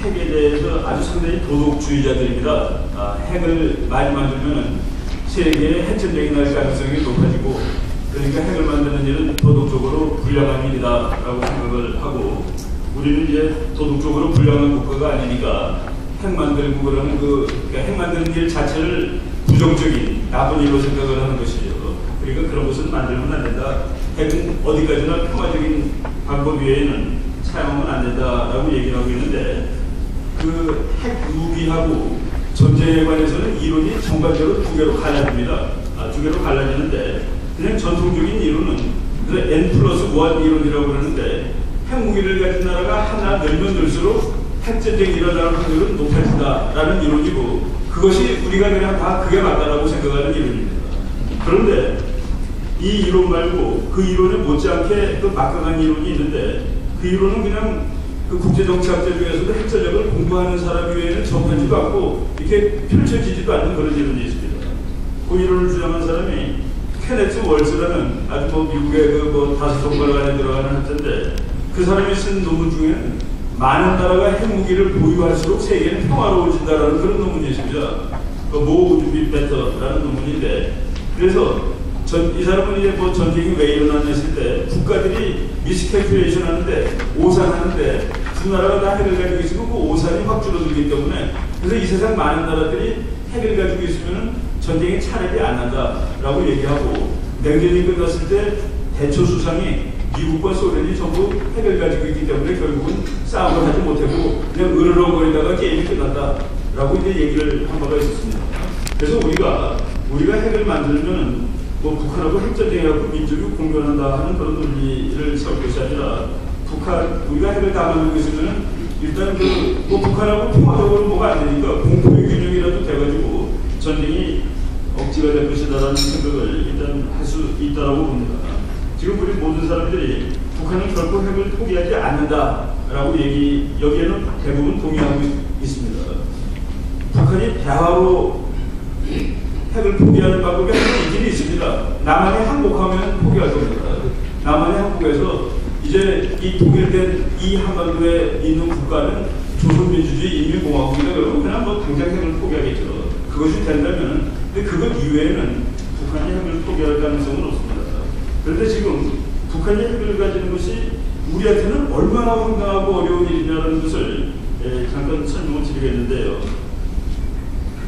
핵에 대해서 아주 상당히 도덕주의자들입니다. 핵을 많이 만들면 세계에 핵전쟁이 날 가능성이 높아지고, 그러니까 핵을 만드는 일은 도덕적으로 불량한 일이다라고 생각을 하고, 우리는 이제 도덕적으로 불량한 국가가 아니니까 핵 만들고 그러는 그러니까 핵 만드는 일 자체를 부정적인 나쁜 일로 생각을 하는 것이죠. 그러니까 그런 것은 만들면 안 된다. 핵은 어디까지나 평화적인 방법 외에는 사용하면 안 된다라고 얘기를 하고 있는데, 그 핵 무기하고 전쟁에 관해서는 이론이 전반적으로 두 개로 갈라집니다. 두 개로 갈라지는데, 그냥 전통적인 이론은 N+1 이론이라고 그러는데, 핵무기를 가진 나라가 하나 늘면 늘수록 핵전쟁이 일어날 확률은 높아진다라는 이론이고, 그것이 우리가 그냥 다 그게 맞다라고 생각하는 이론입니다. 그런데 이 이론 말고 그 이론에 못지않게 그 막강한 이론이 있는데, 그 이론은 그냥 그 국제정치학자 중에서도 핵전력을 공부하는 사람 외에는 접하지도 않고 이렇게 펼쳐지지도 않는 그런 이론이 있습니다. 그 이론을 주장한 사람이 케네스 월스라는 아주 미국의 그 다섯 손가락 안에 들어가는 학자인데, 그 사람이 쓴 논문 중에는 많은 나라가 핵무기를 보유할수록 세계는 평화로워진다라는 그런 논문이 있습니다. More would be better라는 논문인데, 그래서 이 사람은 이제 전쟁이 왜 일어났냐 했을 때, 국가들이 미스캘큘레이션 하는데, 오산하는데, 두 나라가 다 핵을 가지고 있으면 그 오산이 확 줄어들기 때문에, 그래서 이 세상 많은 나라들이 핵을 가지고 있으면 전쟁이 차라리 안 난다라고 얘기하고, 냉전이 끝났을 때 대처수상이 미국과 소련이 전부 핵을 가지고 있기 때문에 결국은 싸움을 하지 못하고 그냥 으르렁거리다가 게임이 끝났다라고 이제 얘기를 한 바가 있었습니다. 그래서 우리가 핵을 만들면 북한하고 핵전쟁하고 민족이 공존한다 하는 그런 논리를 세울 것이 아니라, 우리가 핵을 다 만들고 있으면 일단 북한하고 평화적으로 뭐가 안 되니까 공포의 균형이라도 돼가지고 전쟁이 억지가 될 것이다라는 생각을 일단 할 수 있다라고 봅니다. 지금 우리 모든 사람들이 북한은 결코 핵을 포기하지 않는다라고 여기에는 대부분 동의하고 있습니다. 북한이 대화로 핵을 포기하는 방법이 하나 있긴 있습니다. 남한이 항복하면 포기할 겁니다. 남한이 항복해서 이제 이 독일된 이 한반도에 있는 국가는 조선민주주의 인민공화국이다 그러면 그냥 당장 핵을 포기하겠죠. 그것이 된다면, 근데 그것 이외에는 북한이 핵을 포기할 가능성은 없습니다. 그런데 지금 북한이 핵을 가지는 것이 우리한테는 얼마나 황당하고 어려운 일이냐는 것을 잠깐 설명을 드리겠는데요.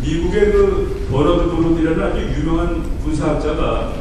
미국의 그 버너드 브룬이라는 아주 유명한 군사학자가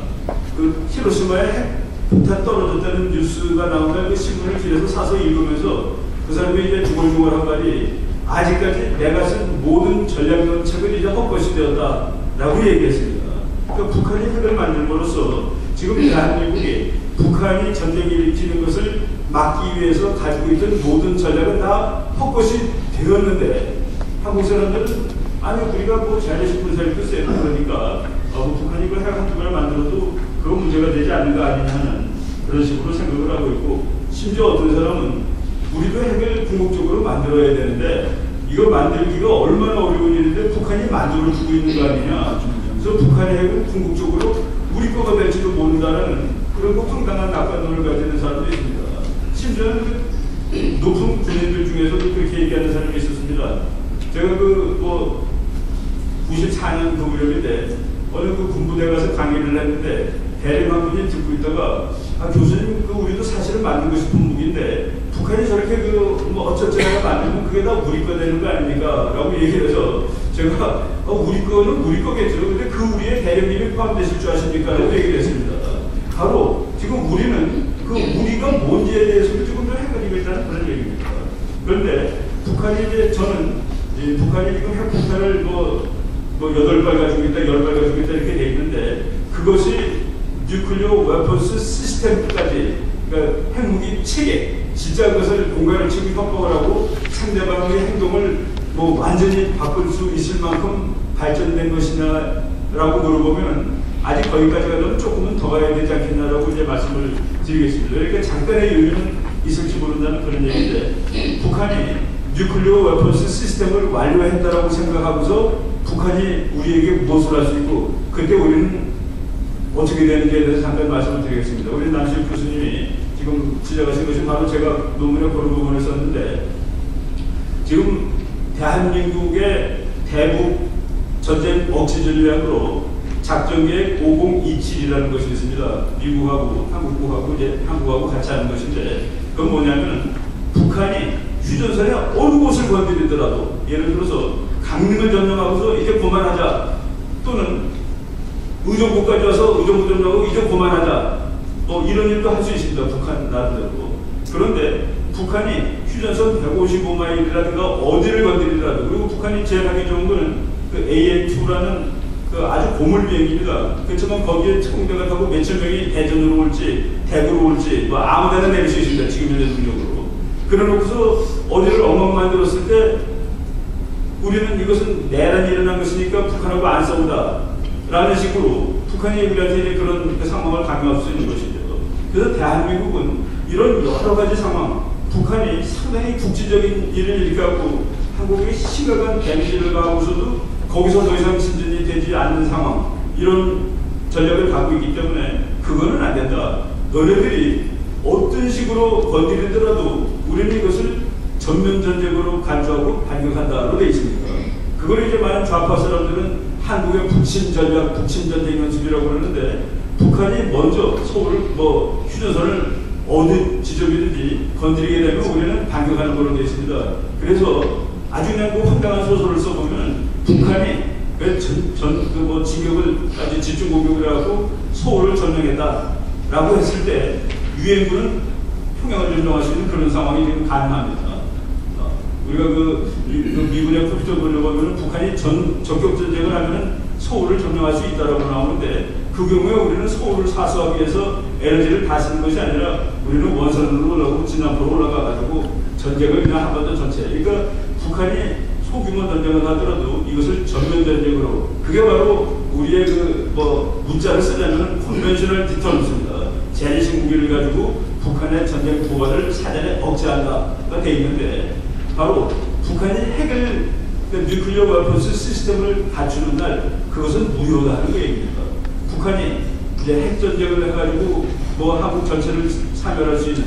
그 히로시마에 핵 폭탄 떨어졌다는 뉴스가 나온다는 그 신문을 길에서 사서 읽으면서 그 사람이 이제 중얼중얼한 말이, 아직까지 내가 쓴 모든 전략정책은 이제 헛것이 되었다라고 얘기했습니다. 그러니까 북한이 핵을 만들므로써 지금 대한민국이 북한이 전쟁을 일으키는 것을 막기 위해서 가지고 있던 모든 전략은 다 헛것이 되었는데, 한국 사람들은 아니 우리가 자연의 군사력도 세고 그러니까 북한이 핵 한두 개를 만들어도 그건 문제가 되지 않는 거 아니냐 하는 그런 식으로 생각을 하고 있고, 심지어 어떤 사람은 우리도 핵을 궁극적으로 만들어야 되는데 이거 만들기가 얼마나 어려운 일인데 북한이 만들어주고 있는 거 아니냐, 그래서 북한의 핵은 궁극적으로 우리 거가 될지도 모른다는 그런 황당한 낙관론을 가지는 사람도 있습니다. 심지어는 높은 군인들 중에서도 그렇게 얘기하는 사람이 있었습니다. 제가 94년 그 무렵인데 어느 그 군부대 가서 강의를 했는데 대리만 분이 듣고 있다가, 교수님 우리도 사실은 만들고 싶은 무기인데 북한이 저렇게 어쩌저쩌가 만들면 그게 다 우리 거 되는 거 아닙니까? 라고 얘기를 해서 제가 우리 거는 우리 거겠죠. 근데 그 우리의 대령님이 포함되실 줄 아십니까? 라고 얘기를 했습니다. 바로 지금 우리는 그 우리가 뭔지에 대해서도 조금 더 헷갈리고 있다는 그런 얘기입니다. 그런데 북한이 북한이 지금 핵폭탄을 8발 가지고 있다, 10발 가지고 있다 이렇게 돼 있는데, 그것이 뉴클리어 웨폰스 시스템까지, 그러니까 핵무기 체계, 진짜 그것을 공간을 치고 협박을 하고 상대방의 행동을 완전히 바꿀 수 있을 만큼 발전된 것이냐라고 물어보면 아직 거기까지 가려면 조금은 더 가야 되지 않겠냐라고 이제 말씀을 드리겠습니다. 이렇게 잠깐의 여유는 있을지 모른다는 그런 얘기인데, 북한이 뉴클리어 웨폰스 시스템을 완료했다라고 생각하고서 북한이 우리에게 무엇을 할 수 있고 그때 우리는 어떻게 되는지에 대해서 잠깐 말씀을 드리겠습니다. 우리 남실 교수님이 지금 지적하신 것이 바로 제가 논문에 그런 부분을 썼는데, 지금 대한민국의 대북 전쟁 억지 전략으로 작전계획 5027이라는 것이 있습니다. 미국하고 한국하고 같이 하는 것인데, 그건 뭐냐면 북한이 휴전선의 어느 곳을 건드리더라도, 예를 들어서 강릉을 점령하고서 이제 그만하자, 또는 의정부까지 와서 의정부 점령하고 이제 그만하자, 이런 일도 할 수 있습니다. 북한 나름대로. 그런데 북한이 휴전선 155마일이라든가 어디를 건드리더라도, 그리고 북한이 제일 하기 좋은 거는 그 AN2라는 그 아주 고물 비행기입니다. 그렇지만 거기에 특공대가 타고 몇천 명이 대전으로 올지 대구로 올지 아무 데나 내릴 수 있습니다. 지금 현재 능력으로. 그래 놓고서 어디를 엉망 만들었을 때 우리는 이것은 내란이 일어난 것이니까 북한하고 안 싸우다 라는 식으로 북한이 우리한테 그런 상황을 강요할 수 있는 것이죠. 그래서 대한민국은 이런 여러 가지 상황, 북한이 상당히 국지적인 일을 일으켜갖고 한국이 심각한 데미지를 가하고서도 거기서 더 이상 진전이 되지 않는 상황, 이런 전략을 갖고 있기 때문에 그거는 안 된다. 너네들이 어떤 식으로 건드리더라도 우리는 이것을 전면 전쟁으로 간주하고 반격한다로 되어 있습니다. 그걸 이제 많은 좌파 사람들은 한국의 북침 전략, 북침 전쟁 연습이라고 그러는데, 북한이 먼저 서울 휴전선을 어느 지점이든지 건드리게 되면 우리는 반격하는 걸로 되어 있습니다. 그래서 아주 그냥 황당한 소설을 써보면 북한이 진격을 아주 집중 공격을 하고 서울을 점령했다라고 했을 때 유엔군은 평양을 점령할 수 있는 그런 상황이 지금 가능합니다. 우리가 미군의 컴퓨터 돌려보면 북한이 적격 전쟁을 하면 서울을 점령할 수 있다라고 나오는데, 그 경우에 우리는 서울을 사수하기 위해서 에너지를 다 쓰는 것이 아니라 우리는 원선으로 올라가고 진남포로 올라가가지고 전쟁을 그냥 한반도 전체, 그러니까 북한이 소규모 전쟁을 하더라도 이것을 전면 전쟁으로, 그게 바로 우리의 문자를 쓰자면 컨벤셔널 디터런스입니다. 재래식 무기를 가지고 북한의 전쟁 도발을 사전에 억제한다가 돼 있는데, 바로 북한이 핵을, 뉴클리어 웨폰스 시스템을 갖추는 날 그것은 무효다는 얘기입니다. 북한이 이제 핵 전쟁을 해가지고 한국 전체를 사멸할 수 있는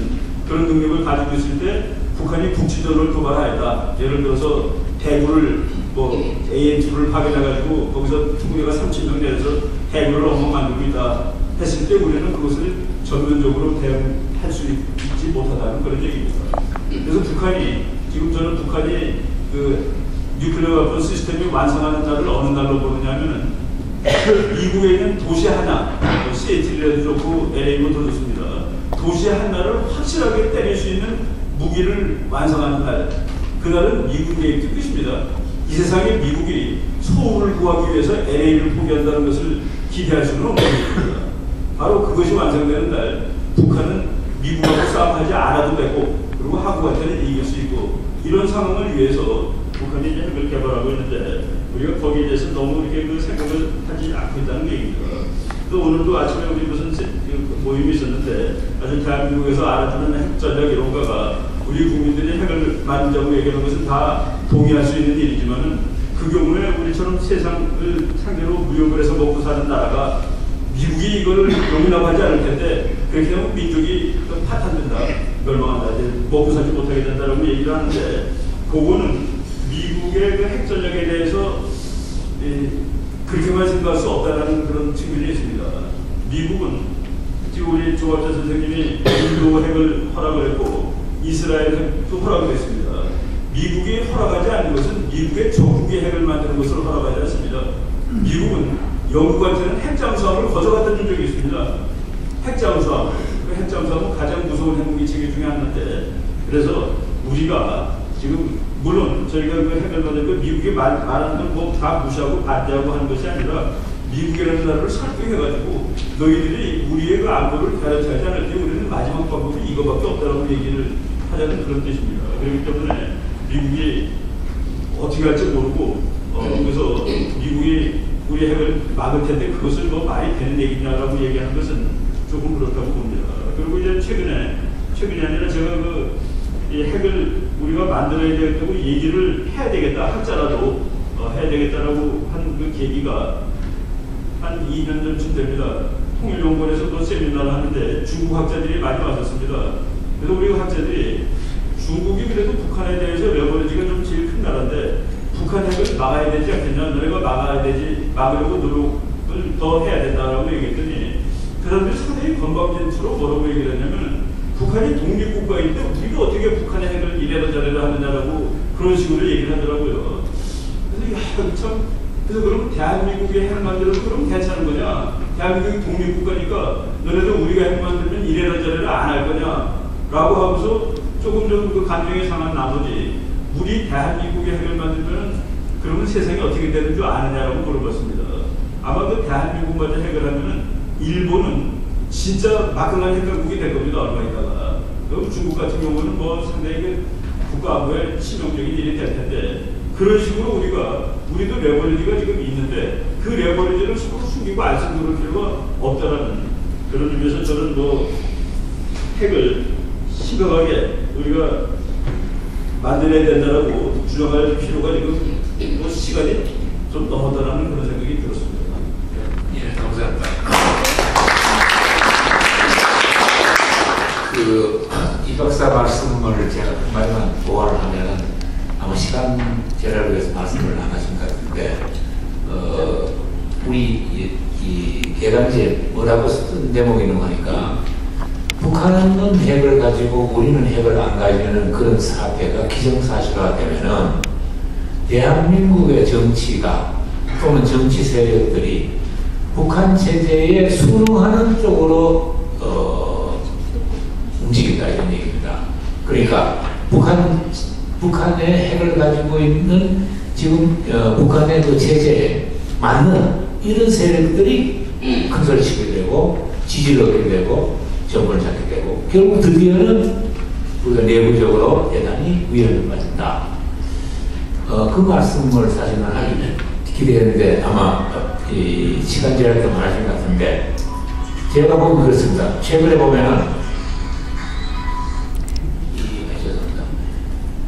그런 능력을 가지고 있을 때 북한이 국지전을 도발하였다. 예를 들어서 대구를 AN2를 파견해가지고 거기서 특공대가 30명 내려서 대구를 엉망 만들고 있다 했을 때 우리는 그것을 전면적으로 대응할 수 있지 못하다는 그런 얘기입니다. 그래서 지금 저는 북한이 뉴클리어 웨폰 시스템이 완성하는 날을 어느 날로 보느냐면은 미국에 있는 도시 하나, 시애틀이라도 좋고 LA도 더 좋습니다. 도시 하나를 확실하게 때릴 수 있는 무기를 완성하는 날, 그날은 미국 계획의 끝입니다. 이 세상에 미국이 서울을 구하기 위해서 LA를 포기한다는 것을 기대할 수는 없는 것입니다. 바로 그것이 완성되는 날 북한은 미국하고 싸움하지 않아도 되고, 그리고 한국한테는 이길 수 있고, 이런 상황을 위해서 북한이 이제 핵을 개발하고 있는데 우리가 거기에 대해서 너무 이렇게 생각을 하지 않고 있다는 얘기입니다. 또 오늘도 아침에 우리 무슨 모임이 있었는데 아주 대한민국에서 알아주는 핵전략 이론가가 우리 국민들이 핵을 만들자고 얘기하는 것은 다 동의할 수 있는 일이지만은, 그 경우에 우리처럼 세상을 상대로 무역을 해서 먹고 사는 나라가 미국이 이걸 용납하지 않을 텐데, 그렇게 되면 민족이 파탄된다, 멸망한다, 이제 먹고 살지 못하게 된다라고 얘기를 하는데, 그거는 미국의 핵전략에 대해서 그렇게만 생각할 수 없다는 그런 측면이 있습니다. 미국은 지금 우리 조갑자 선생님이 인도 핵을 허락을 했고 이스라엘 핵도 허락을 했습니다. 미국이 허락하지 않는 것은 미국의 적국의 핵을 만드는 것으로 허락하지 않습니다. 미국은 영국한테는 핵잠수함을 거저갖다 준 적이 있습니다. 핵잠수함, 그 핵잠수함은 가장 무서운 핵무기 체계 중에 하나인데, 그래서 우리가 지금 물론 저희가 그 핵을 만들고 미국이 말하는 건 다 무시하고 반대하고 하는 것이 아니라, 미국이라는 나라를 설득해가지고 너희들이 우리의 그 안보를 가르쳐야지 않을 때 우리는 마지막 방법이 이거밖에 없다라고 얘기를 하자는 그런 뜻입니다. 그렇기 때문에 미국이 어떻게 할지 모르고 그래서 미국이 우리 핵을 막을 텐데 그것을 말이 되는 얘기냐라고 얘기하는 것은 조금 그렇다고 봅니다. 그리고 이제 최근이 아니라 제가 이 핵을 우리가 만들어야 되겠다고 얘기를 해야 되겠다, 학자라도 해야 되겠다라고 한 그 계기가 한 2년 전쯤 됩니다. 통일연구원에서 세미나를 하는데 중국 학자들이 많이 왔었습니다. 그래서 우리 학자들이 중국이 그래도 북한에 대해서 레버리지가 좀 막아야 되지, 막으려고 노력을 더 해야 된다라고 얘기했더니 그 사람들이 상당히 건방진수로 뭐라고 얘기를 했냐면 북한이 독립국가인데 우리가 어떻게 북한의 핵을 이래라 저래라 하느냐라고 그런 식으로 얘기를 하더라고요. 그래서 야, 참, 그래서 그러면 대한민국의 핵 만들어도 그럼 괜찮은 거냐? 대한민국이 독립국가니까 너네도 우리가 핵 만들면 이래라 저래라 안 할 거냐? 라고 하면서 조금 그 감정이 상한 나머지 우리 대한민국의 핵을 만들면 그러면 세상이 어떻게 되는 줄 아느냐라고 물어봤습니다. 아마 그 대한민국마저 핵을 하면은 일본은 진짜 막강한 핵강국이 될 겁니다. 얼마 있다가. 그럼 중국 같은 경우는 뭐 상당히 그 국가안보에 치명적인 일이 될 텐데 그런 식으로 우리도 레버리지가 지금 있는데 그 레버리지를 서로 숨기고 안 숨길 필요가 없다라는 그런 의미에서 저는 뭐 핵을 심각하게 우리가 만들어야 된다라고 주장할 필요가 지금 뭐 시간이 좀 넘었다라는 그런 생각이 들었습니다. 예, 감사합니다. 이 박사 말씀을 제가 한마디만 보완을 하면은 아마 시간 제약을 위해서 말씀을 안 하신 것 같은데, 우리 이 개간지에 뭐라고 쓴 제목이 있는 거니까 북한은 핵을 가지고 우리는 핵을 안 가지는 그런 사태가 기정사실화가 되면은 대한민국의 정치가 또는 정치 세력들이 북한 체제에 순응하는 쪽으로 움직인다 이런 얘기입니다. 그러니까 북한의 핵을 가지고 있는 지금 북한의 그 체제에 맞는 이런 세력들이 큰 소리 치게 되고 지지를 얻게 되고 정권을 잡게 되고 결국 드디어는 우리가 내부적으로 대단히 위협을 받는다. 그 말씀을 사실은 하기 기대했는데 아마 이 시간 제약 때문에 하신 것 같은데 제가 보면 그렇습니다. 최근에 보면은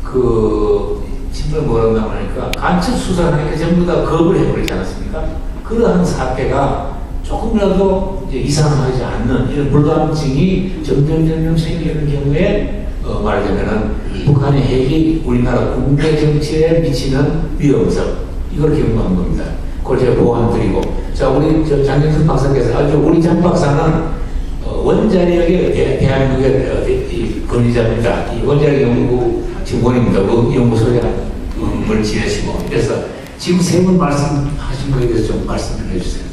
그 신문 뭐라고 하니까 간첩 수사를 하니까 전부 다 겁을 해버리지 않았습니까? 그러한 사태가 조금이라도 이제 이상하지 않는 이런 불감증이 점점 생기는 경우에 말하자면은 북한의 핵이 우리나라 국내 정치에 미치는 위험성 이걸 경고한 겁니다. 그걸 제가 보완드리고 자 우리 장경석 박사께서 아주 우리 장 박사는 원자력의 대한민국의 권위자입니다. 이 원자력 연구 직원입니다. 그 연구소장을 지내시고 그래서 지금 세 분 말씀하신 거에 대해서 좀 말씀을 해주세요.